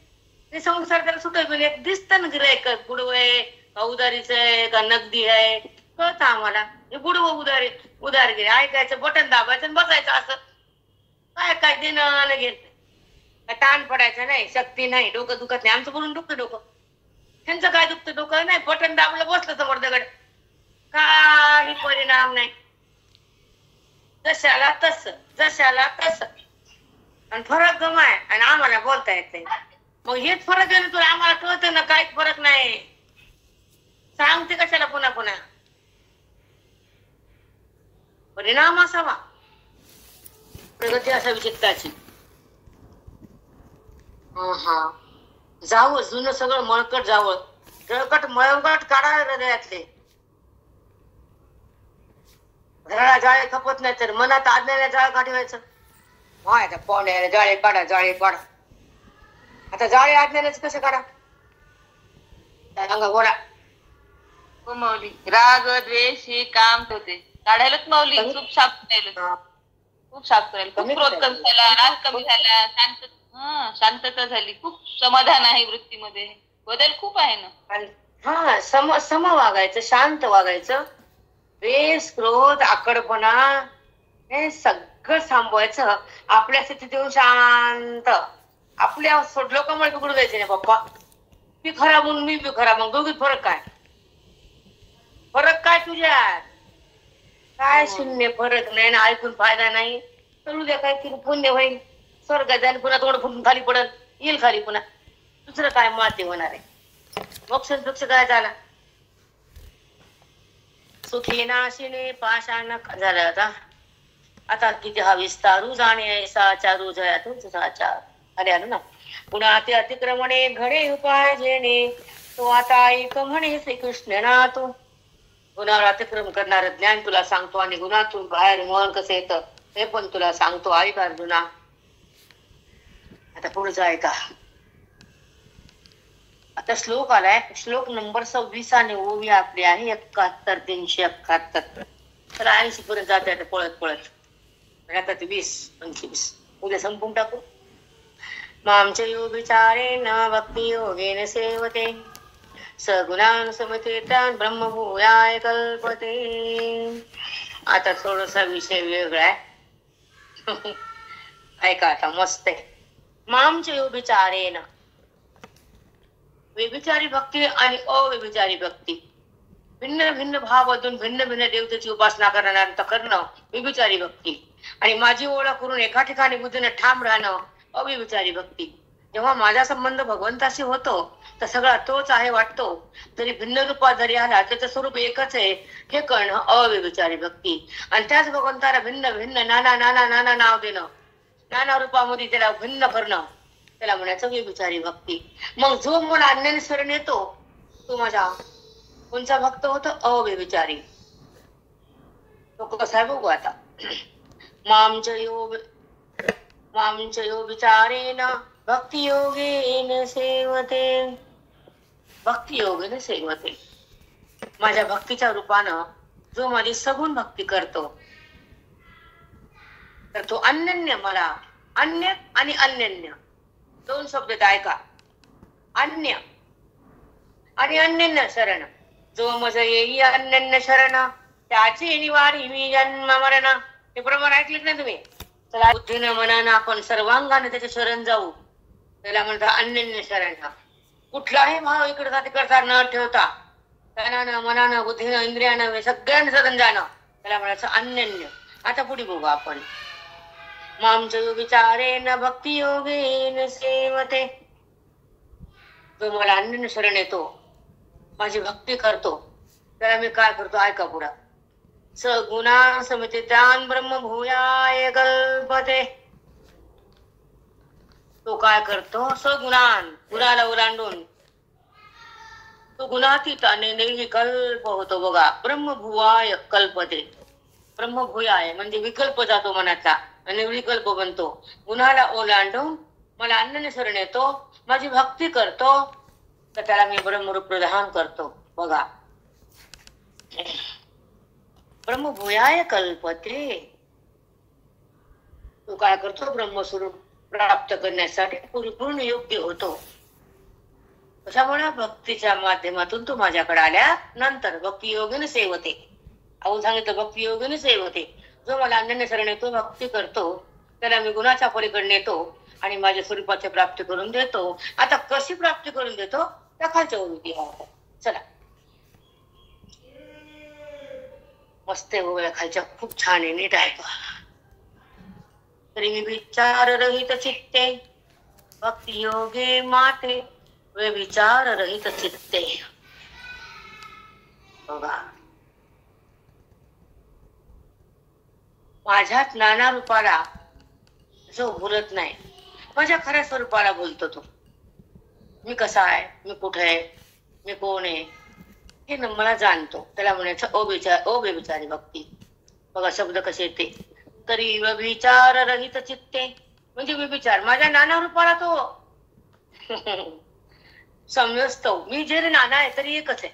ते संसार त्याला सुटत बी नाही. दिसतं ना गिरायक गुडव आहे का उदारीच आहे का नगदी आहे, कळतं आम्हाला. हे गुडव उदारगिरी ऐकायचं, बटन दाबायचं आणि बसायचं असं. काय देणं घेत ताण पडायचं नाही, शक्ती नाही, डोकं दुखत नाही. आमचं बोलून दुखतं डोकं, त्यांचं काय दुखतं डोकं नाही. बटन दाबलं बसलं समोर दगड, काही परिणाम नाही. जशाला तस जशाला तस. आणि फरक गमाय आणि आम्हाला बोलता येत नाही. मग हेच फरक आहे ना, तुला आम्हाला कळतं ना काहीच फरक नाही. सांगते कशाला पुन्हा पुन्हा. परिणाम असावा, प्रगती असावी चित्ताची. जावं जुनं सगळं मळकट जावं, जळकट मळकट काढावे हृदयातले. घराला जाळे खपत नाही तर मनात आज्ञाने जाळ काढवायचं. आता पाहुण्याला जाळे काढा जाळे काढा. आता जाळे आज्ञानेच कसं काढा सांगा बोला. हो माऊली, राग द्वेष हे काम होते काढायलाच माऊली. खूप साफ राहिलं, खूप साफ राहिलं. खूप क्रोध कमी झाला, राग कमी झाला, शांतता झाली. खूप समाधान आहे वृत्तीमध्ये. बदल खूप आहे ना. सम वागायचं, शांत वागायचं. द्वेष क्रोध आकडपणा हे सगळं थांबवायचं. आपल्या स्थितीत येऊन शांत. आपल्या लोकांमुळे बिघडू द्यायचे नाही बाप्पा. मी खराब म्हणून मी बी खराब, मग दोघीत फरक काय? फरक काय तुझ्यात? काय शून्य, फरक नाही ना. ऐकून फायदा नाही. तर उद्या काय केलं पुण्य होईल, स्वर्गात जाईल, पुन्हा तोंड फुटून खाली पडल, येईल खाली पुन्हा. दुसरं काय माती होणार आहे? मोक्ष काय झाला? सुखी नाशिने पाषाण झालं. आता किती हा विस्तारू जाणे ऐसा चारू जया तुझ साचार. अरे आलो ना. पुन्हा ते अतिक्रमणे घडे उपाय जेणे, तो आता ऐक म्हणे श्रीकृष्ण ना. तो गुणावर अतिक्रम करणार ज्ञान तुला सांगतो, आणि गुणातून बाहेर मन कसं येतं हे पण तुला सांगतो. ऐक अर्जुना. आता पुढचं ऐका. आता श्लोक आलाय, श्लोक नंबर 26 आणि ओवी आपली आहे 71 371. तर 80 पर्यंत जाते आता पळत पळत. आता ते 20 25 उद्या संपून टाकू. मामचे योग विचारे न भक्ती योगेन सेवते, सगुणान समतेतान ब्रह्मभूयाय कल्पते. आता थोडासा विषय वेगळा आहे. ऐका आता मस्त आहे. मामचे योग विचारे न, व्यभिचारी भक्ती आणि अव्यभिचारी भक्ती. भिन्न भिन्न भावातून भिन्न भिन्न देवतेची उपासना करणं व्यभिचारी भक्ती. आणि माझी ओळख करून एका ठिकाणी बुद्धीने ठाम राहणं अव्यभिचारी भक्ती. जेव्हा माझा संबंध भगवंताशी होतो तर सगळा तोच आहे वाटतो, जरी भिन्न रूपात जरी आला त्याचं स्वरूप एकच आहे हे कळणं अव्यभिचारी भक्ती. आणि त्याच भगवंताला भिन्न भिन्न नाना नाना नाना नाव देणं, नाना रूपामध्ये त्याला भिन्न करणं, त्याला म्हणायचं व्यभिचारी भक्ती. मग जो मला अन्याने शरण येतो तो माझा कोणचा भक्त होतो? अव्यभिचारी. तो कसा आहे बघू आता. मामच योग विचारेन भक्ती योगेन सेवते. भक्ती योगेन सेवते. माझ्या भक्तीच्या रूपानं जो माझी सगुण भक्ती करतो तर तो अनन्य मला, अन्य आणि अनन्य दोन शब्द ऐका. अन्य आणि अनन्य शरण. जो मज येई अनन्य शरण, त्याची निवारी मी जन्म मरण. हे प्रमाण ऐकलेत ना तुम्ही? चला बुद्धीनं मनानं आपण सर्वांगाने त्याचे शरण जाऊ. त्याला म्हणतात अनन्य शरण. कुठलाही भाव इकडचा तिकडचा न ठेवता तनानं मनानं बुद्धीनं इंद्रियानं सगळ्यांना शरण जाणं त्याला म्हणायचं अनन्य. आता पुढे बघू आपण. मामच विचारेन भक्ती योगेन सेवते. जो मला अन्य शरण येतो, माझी भक्ती करतो, त्याला मी काय करतो ऐका पुढा. सगुणा समितितान ब्रह्म भूयाय कल्पते. तो काय करतो, सगुणान गुणाला ओलांडून तो गुणातीताने निर्विकल्प होतो बघा. ब्रह्मभुवाय कल्पते. ब्रह्मभूयाय म्हणजे विकल्प जातो मनाचा आणि विकल्प बनतो. गुणाला ओलांडून मला अन्य शरण येतो, माझी भक्ती करतो, तर त्याला मी ब्रह्मरूप प्रदान करतो बघा. ब्रह्मभूयाय कल्पते. तो काय करतो, ब्रह्मस्वरूप प्राप्त करण्यासाठी परिपूर्ण योग्य होतो. कशामुळे भक्तीच्या माध्यमातून तू माझ्याकडे आल्या नंतर भक्ती योगीने सेवते. अहो सांगितलं भक्ती योगीने सेवते. जो मला अन्य शरण येतो, भक्ती करतो, त्याला मी गुणाच्या पलीकडे नेतो आणि माझ्या स्वरूपाची प्राप्ती करून देतो. आता कशी प्राप्ती करून देतो त्या खालच्या ओळी. चला मस्त आहे खालच्या, खूप छान आहे, नीट आहे. तरी मी विचार रहित चित्ते भक्ती योगे माते वे विचार रहित चित्ते. बघा माझ्या नाना रूपाला जो बोलत नाही, माझ्या खऱ्या स्वरूपाला बोलतो तो. मी कसा आहे, मी कुठे आहे, मी कोण आहे हे मला जाणतो, त्याला म्हणायचं अव्यभिचारी भक्ती. बघा शब्द कसे येते. तरी विचार रहित चित्ते म्हणजे विचार माझ्या नाना रूपाला तो समजतो. मी जरी नाना आहे तरी एकच आहे.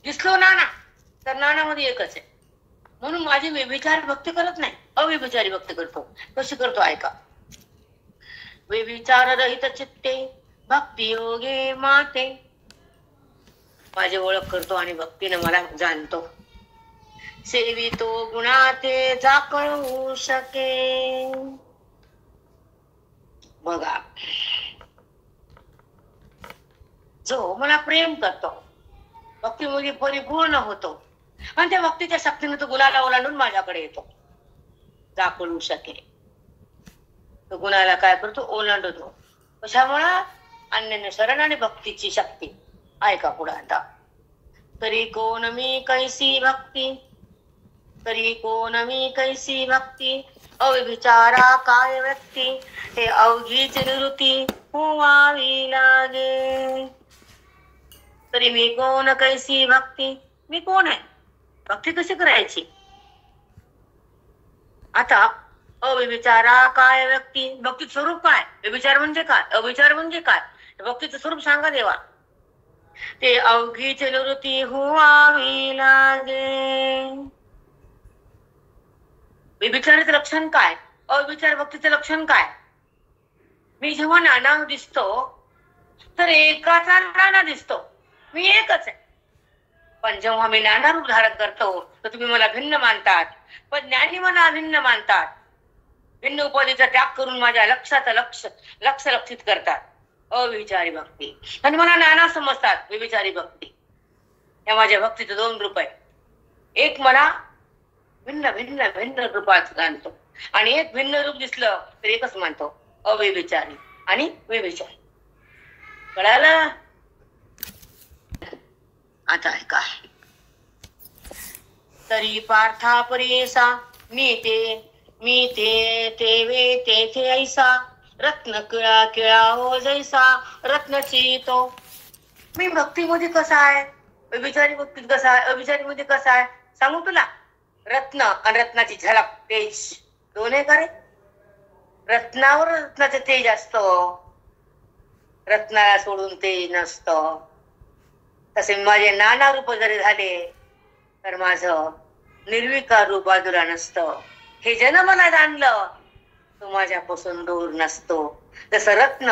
दिसलो नाना तर नानामध्ये एकच आहे. म्हणून माझी व्यभिचार भक्ती करत नाही, अव्यभिचारी भक्ती करतो. कशी करतो ऐका. व्यभिचार रहित चित्ते भक्ती योगे माते. माझी ओळख करतो आणि भक्तीने मला जाणतो. सेवितो गुणाते जाकळू शके. बघा जो मला प्रेम करतो, भक्तीमध्ये परिपूर्ण होतो आणि त्या भक्तीच्या शक्तीने तो गुणाला ओलांडून माझ्याकडे येतो. जाकळू शके. तो गुणाला काय करतो, ओलांडतो. कशामुळं, अन्य शरण आणि भक्तीची शक्ती. ऐका पुढे आता. तरी कोण मी कैसी भक्ती, तरी कोण मी कैसी भक्ती, अविचारा काय व्यक्ती, हे अवघीच निवृत्ती व्हावी लागे. तरी मी कोण कैसी भक्ती, मी कोण आहे, भक्ती कशी करायची. आता अविचारा काय व्यक्ती, भक्तीचं स्वरूप काय, विचार म्हणजे काय, अविचार म्हणजे काय, भक्तीचं स्वरूप सांगा देवा. ते अवघीच निवृत्ती व्हावी लागे. विचाराचं लक्षण काय, अविचार भक्तीचं लक्षण काय. मी जेव्हा नाना दिसतो तर एकाचा नाना दिसतो, मी एकच आहे. पण जेव्हा मी नाना रूप धारण करतो तर तुम्ही मला भिन्न मानतात, पण ज्ञानी मला भिन्न मानतात. भिन्न उपाधीचा त्याग करून माझ्या लक्षाचं लक्षित करतात. अविचारी भक्ती. आणि मला नाना समजतात, विचारी भक्ती. या माझ्या भक्तीचे दोन रूप आहे. एक मला भिन्न भिन्न भिन्न रूपात जाणतो आणि एक भिन्न रूप दिसलं तर एकच मानतो, अविचारी आणि विचारी. कळालं. आता ऐका. तरी पार्था परेसा मी ते तेवे तेथे ऐसा, रत्न किळा हो जैसा रत्नची तो. मी भक्तीमध्ये कसा आहे, विचारी भक्तीत कसा आहे, अविचारी मध्ये कसा आहे सांगू तुला. रत्न आणि रत्नाची झलक तेज दोन आहे का रे. रत्नावर रत्नाचं तेज असतं, रत्नाला सोडून तेज नसतं. तसे माझे नाना रूप जरी झाले तर माझं निर्विकार रूप बाजूला नसतं. हे जन मला जाणलं तो माझ्यापासून दूर नसतो. जसं रत्न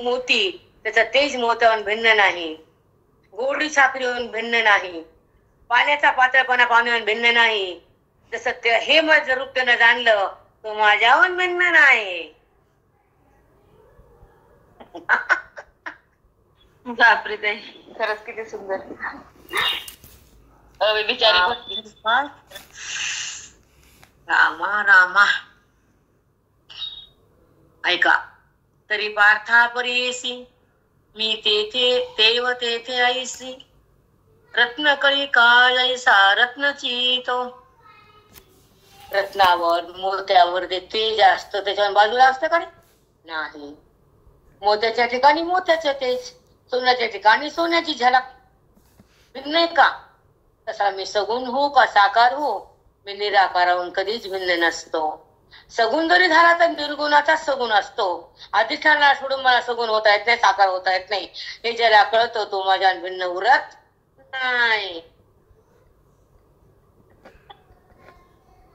मोती त्याचा तेज मोत्याहून भिन्न नाही, गोडी साखरेहून भिन्न नाही, पाण्याचा पातळपणा पाण्याहून भिन्न नाही. जसं हे माझं रूप त्यानं जाणलं तो माझ्याहून भिन्न नाही. बापरे ताई, खरंच किती सुंदर. अविचारी भक्ती. रामा रामा. ऐका. तरी पार्था परेसी मी तेथे तेव तेथे ऐसी रत्नकळी काय ऐसा रत्नची तो. रत्नावर मोत्यावर ते तेज असतं त्याच्यावर बाजूला असतं का रे? नाही. मोत्याच्या ठिकाणी मोत्याचे तेज, सोन्याच्या ठिकाणी सोन्याची झलक. भिन्न का? तसा मी सगुण हो का साकार हो, मी निराकाराहून कधीच भिन्न नसतो. सगुण जरी झाला तर निर्गुणाचा सगुण असतो. अधिष्ठानाला सोडून मला सगुण होता येत नाही, साकार होता येत नाही. हे ज्याला कळतो तो माझ्या भिन्न उरत नाही.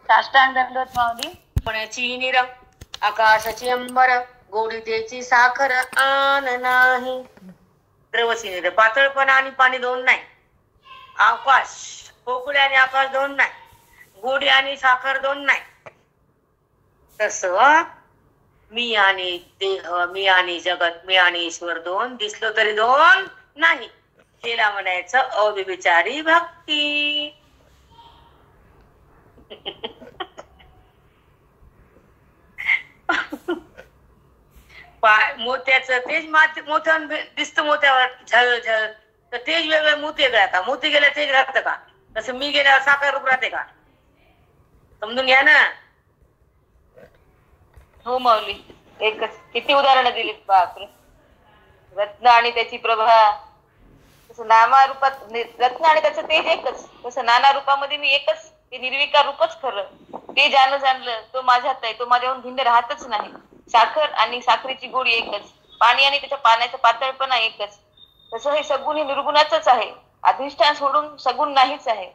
साष्टांग दंडवत माऊली. पण्याची निर आकाशाची अंबर गोडी त्याची साखर आन नाही. द्रवची निर पातळपणा आणि पाणी दोन नाही. आकाश पोकळी आणि आकाश दोन नाही. गोडी आणि साखर दोन नाही. तस मी आणि देह, मी आणि जगत, मी आणि ईश्वर दोन दिसलो तरी दोन नाही. तिला म्हणायचं अव्यभिचारी भक्ती. मोत्याचं तेज मोत्या दिसतं, मोत्यावर झल झल, तर तेज वेगळं मोती वेगळं का? मोती गेल्या तेज राहतं का? तसं मी गेल्यावर साखर रूप राहते का? समजून घ्या ना. हो माऊली. एकच किती उदाहरणं दिलीत बापरे. रत्न आणि त्याची प्रभा, तसं नामा रूपात रत्न आणि त्याचं तेज एकच, तसं नाना रूपामध्ये मी एकच. ते निर्विकार रूपच खरं. ते जाणलं तो माझ्यात आहे, तो माझ्याहून भिन्न राहतच नाही. साखर आणि साखरेची गोडी एकच, पाणी आणि त्याच्या पाण्याचं पातळपणा एकच. तसं हे सगुण हे निर्गुणाचंच आहे. अधिष्ठान सोडून सगुण नाहीच आहे.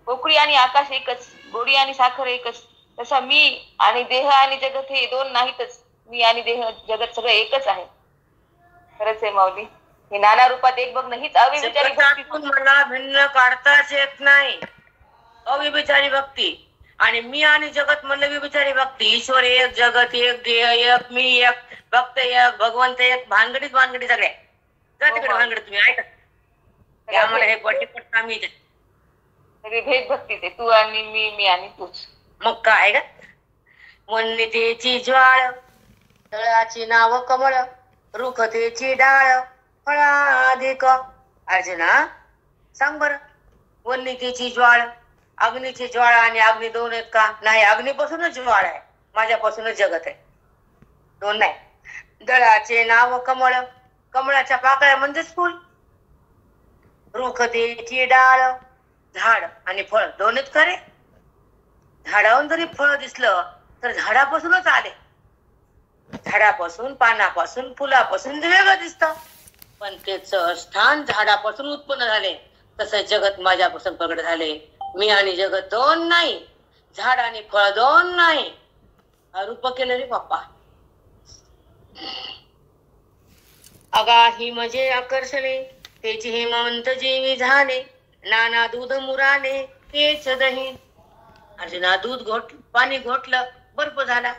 पोकळी आणि आकाश एकच, गोडी आणि साखर एकच. तसा मी आणि देह आणि जगत हे दोन नाहीतच. मी आणि देह जगत सगळं एकच आहे. खरंच आहे माऊली. हे नाना रूपात एक बघणं हीच अव्यभिचारी भक्ती. मला भिन्न काढताच येत नाही. अव्यभिचारी भक्ती. आणि मी आणि जगत म्हणलं व्यभिचारी भक्ती. ईश्वर एक, जगत एक, देह एक, मी एक, भक्त एक, भगवंत एक. भानगडीत भानगडी सगळ्या. जा तिकडे भानगड तुम्ही ऐका. त्यामुळे हे पटीपट कामी सगळी भेद भक्तीच आहे. तू आणि मी, मी आणि तूच. मग काय ग. वन्यतेची ज्वाळ तळाची नाव कमळ रुखतेची डाळ फळाधिक. अर्जुना सांग बर. वन्यतेची ज्वाळ, अग्नीची ज्वाळा आणि अग्नी दोन आहेत का? नाही. अग्नीपासूनच ज्वाळ आहे, माझ्यापासूनच जगत आहे. दोन नाही. दळाचे नाव कमळ, कमळाच्या पाकळ्या म्हणजेच फुल. रुखतेची डाळ, झाड आणि फळ दोन आहेत का रे? झाडावरून जरी फळ दिसलं तर झाडापासूनच आले. झाडापासून, पानापासून, फुलापासून वेगळं दिसतं, पण त्याचं स्थान झाडापासून उत्पन्न झाले. तसं जगत माझ्यापासून प्रगट झाले. मी आणि जगत दोन नाही, झाड आणि फळ दोन नाही. रूप केलं रे पप्पा. अगाही म्हणजे आकर्षणे त्याची हेमंत जेवी झाले. नाना दूध मुराने तेच दही. अर्जुना दूध पाणी घोटलं बर्फ झाला,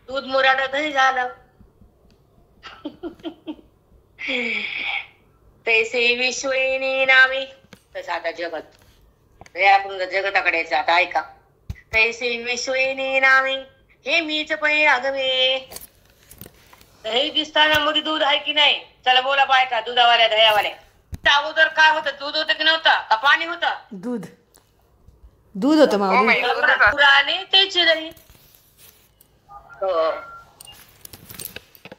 दूध मुराड दही झालं. तैसे विश्वेनी नावे. तसं आता जगत, आपण जगताकडे यायचं आता ऐका. तैसे विश्वेनी नावे हे मीच पै अगवे. दही दिसताना मध्ये दूध आहे की नाही? चला बोला बायका, दुधावाल्या दह्यावाल्या. अगोदर काय होतं? दूध होतं की नव्हतं? का पाणी होतं? दूध. दूध होतं माऊली. पुराने तेच दही. हो.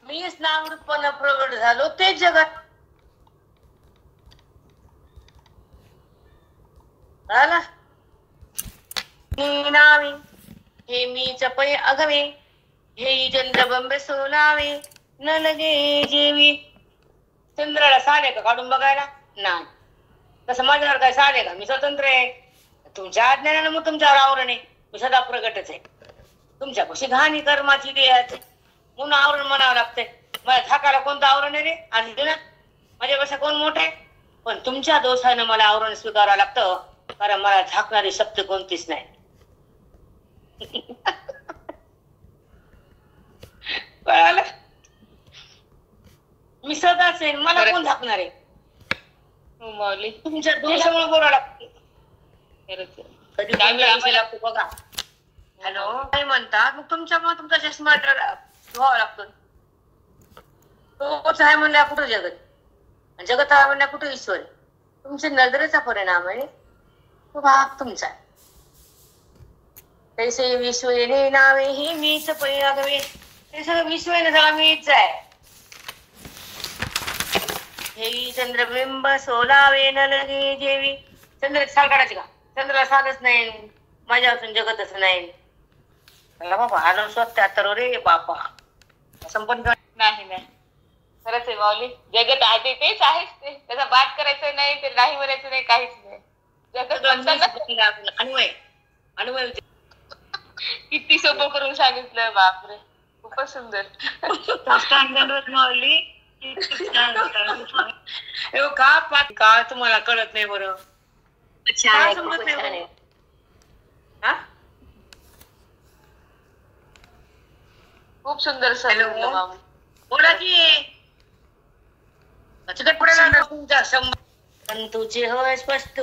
मीच नामरूपपणे प्रगट झालो तेच जगत. झालं? नावे हे मीच पै अगवे. हे चंद्रबंबे सोलावे न लगे जेवी. चंद्राला साडे का काढून बघायला? नाही. तसं माझ्यावर काय साडे का? मी स्वतंत्र आहे. तुमच्या अज्ञानानं मग तुमच्यावर आवरण आहे. मी सदा प्रगटच आहे. तुमच्यापाशी घाणी कर्माची देहाची म्हणून आवरण म्हणावं लागतंय. मला थाकाला कोणतं आवरण आहे रे? आणि ना माझ्यापेक्षा कोण मोठं आहे? पण तुमच्या दोषानं मला आवरण स्वीकारावं लागतं, कारण मला झाकणारी शक्ती कोणतीच नाही. कळालं? मी सदाच आहे, मला कोण झाकणार आहे? माऊली तुमच्या दोषामुळे बोलावं लागतं. कधी लागतो बघा. हॅलो काय म्हणतात मग तुमच्यामुळे तुमचा चष्मा धुवावा लागतो. तोच आहे म्हणल्या कुठं जगत, आणि जगत आहे म्हणल्या कुठं ईश्वर. तुमच्या नजरेचा परिणाम आहे, तो भाग तुमचा आहे. तैसे विश्वेने नावे हे मीच परिणामे, ते सगळं विश्वेने सगळं मीच आहे. हे चंद्रबिंब सोलावे न लगे जेवी. चंद्र साल काढायची का? चंद्राला सालच नाही, माझ्या असून जगतच नाही. बाबा आलो स्वतः रे बापा संपन्न नाही नाही, खरंच आहे माऊली. जगत आहे ते तेच आहेच, ते त्याचा बात करायचं नाही, ते नाही म्हणायचं नाही, काहीच नाही. जगत म्हणताना अन्वय अन्वय किती सोपं करून सांगितलं, बापरे खूपच सुंदर. माऊली का तुम्हाला कळत नाही बरं? काय समजत नाही बरं? हा? खूप सुंदर सांगितलं माऊली. बोला की चिकट पडेल तुमच्या तुझे होय स्पष्ट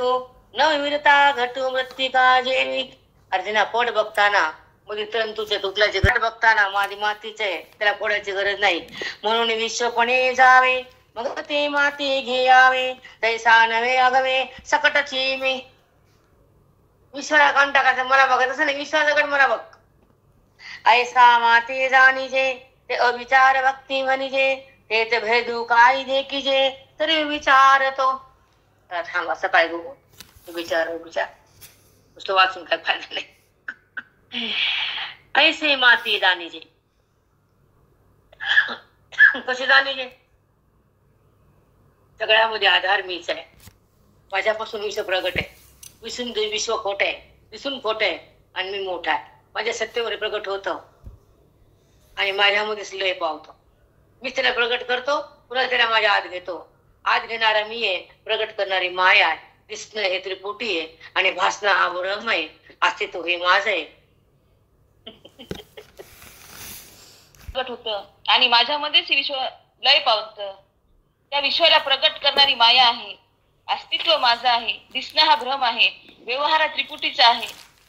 न विविधता घटू मृत्तिका जेवी. अर्जुना पोट बघताना म्हणजे तंतूचे तुकल्याचे घट बघताना माझी मातीचे त्याला पोडायची गरज नाही. म्हणून विश्वपणे जावे मग ते माती घेयावे, तैसा नवे अगवे सकटची मी. विश्वाला काढून टाकायचं, मला बघत असं नाही, विश्वाचा गट मला बघ. ऐसा माते जाणीजे ते अविचार भक्ती म्हणीजे, ते भेदू काही देखीजे तरी विचारतो. थांबा सकाळी बघू विचार नुसतं वाचून काय फायदा नाही. ऐसे माती जाणीजे, कशी जाणीजे? सगळ्यामध्ये आधार मीच आहे. माझ्यापासून विश्व प्रगट आहे, विश्व खोट आहे, विसून खोट आहे आणि मी मोठा आहे. माझ्या सत्तेवर प्रगट होत आणि माझ्यामध्येच लय पावतो. मी त्याला प्रगट करतो, पुन्हा त्याला माझ्या आत घेतो. आत घेणारा मी आहे, प्रगट करणारी माया आहे. दिसणं हे त्रिपुटी आहे आणि भासणं हा ब्रह्म आहे. अस्तित्व हे माझं आहे. प्रगट होतं आणि माझ्यामध्येच विश्व लय पावतं. त्या विश्वाला प्रगट करणारी माया आहे. अस्तित्व माझं आहे, दिसणं हा भ्रम आहे, व्यवहार हा त्रिपुटीचा आहे.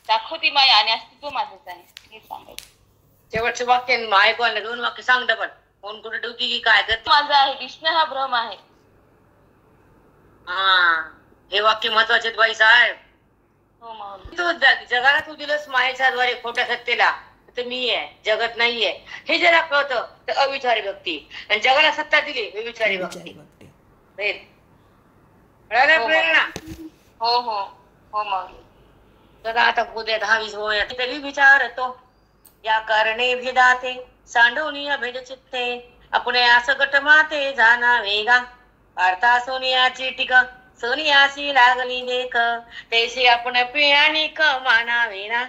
दाखवती माया आणि अस्तित्व माझंच आहे, हे सांगायचं. शेवटचं वाक्य ऐकवायला 2 वाक्य सांग डबल. कोण कुठे ठेवती की काय करत? माझं आहे, दिसणं हा भ्रम आहे. हा हे वाक्य महत्वाचे बाई साहेब. हो माऊली. तू जगाला तू दिलंस मायेच्या द्वारे खोट्या सत्तेला, तर मी आहे जगत नाहीये हे जरा कळतं तर अविचारी भक्ती, आणि जगाला सत्ता दिली विचारी भक्ती. प्रेरणा हो हो हो माऊली. तर आता उद्या 10-20 वयात तरी विचारतो या कारणे भेदाते सांडवणी अभेद चित्ते आपण असं गट माते जाना वेगा. अर्था सोनियाची टीका सोनियाशी लागली देख, तेशी आपण पियाणी माना वेना.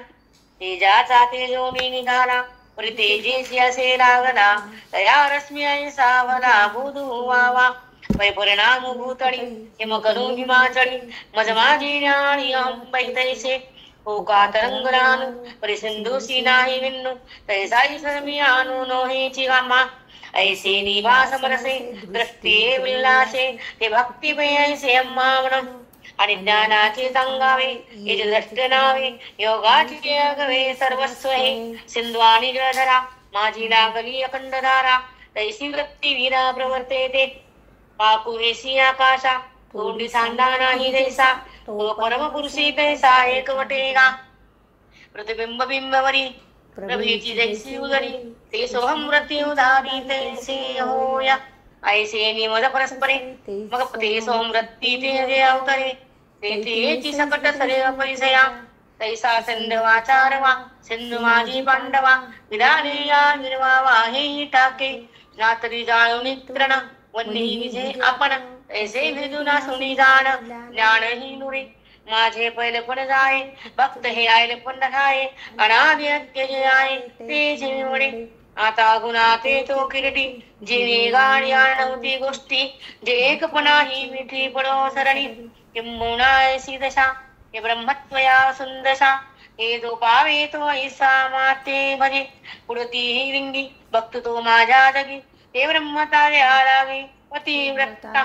तेजाचा तेजोनी निघाला परी तेजेशी असे लागला, तया रश्मी आई सावला बुधू वावा. पै परिणाम भूतळी हिम करू हिमाचळी मज माझी ज्ञानी अंबै तैसे हो का तरंगरानु परिसिंधुसी नाही विन्नु, तैसाई सर्मी आणू नोहेची गामा. ऐसे निवास मनसे दृष्टी विल्लासे ते भक्ती पै ऐसे अम्मावण. आणि ज्ञानाचे सांगावे यज दृष्ट नावे योगाची अगवे सर्वस्व हे. सिंधू आणि जळधरा माझी लागली अखंड धारा, तैसी वृत्ती वीरा प्रवर्ते ते. पाकू वेसी आकाशा तोंडी सांडा नाही जैसा, तो परम पुरुषी तैसा एकवटेगा. प्रतिबिंब बिंबवरी प्रभेची जैसी उदरी, ते सोहम वृत्ती उदारी तैसे होया. ऐसे निमज परस्परे मग ते सोहम वृत्ती ते जे अवतरे, तेची सकट सरे परिसया. तैसा सिंधवा चारवा सिंधू माझी पांडवा, विधाने या निर्वावा हे टाके. नातरी जाळून तृण वन्नी विजे आपण, ऐसे भेदुना सुनी जाण ज्ञान ही नुरे. माझे पहिले पण जाय भक्त हे आयले पण नखाय, अनादि अत्य जे आहे ते जे वडे. आता गुणा ते तो किरटी जिने गाणी नव्हती गोष्टी, जे एकपणा ही मिठी पडो सरणी. किंबुना ऐसी दशा हे ब्रह्मत्वया सुंदशा, हे जो पावे तो ऐसा माते भजे. पुढती ही रिंगी भक्त तो माझ्या जगी, ते ब्रह्मता लागे पतिव्रता.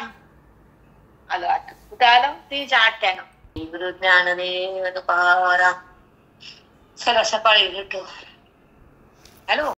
आलो आता कुठं आलो? 398. ज्ञानदेव तुकाराम चला सकाळी भेटू. हॅलो.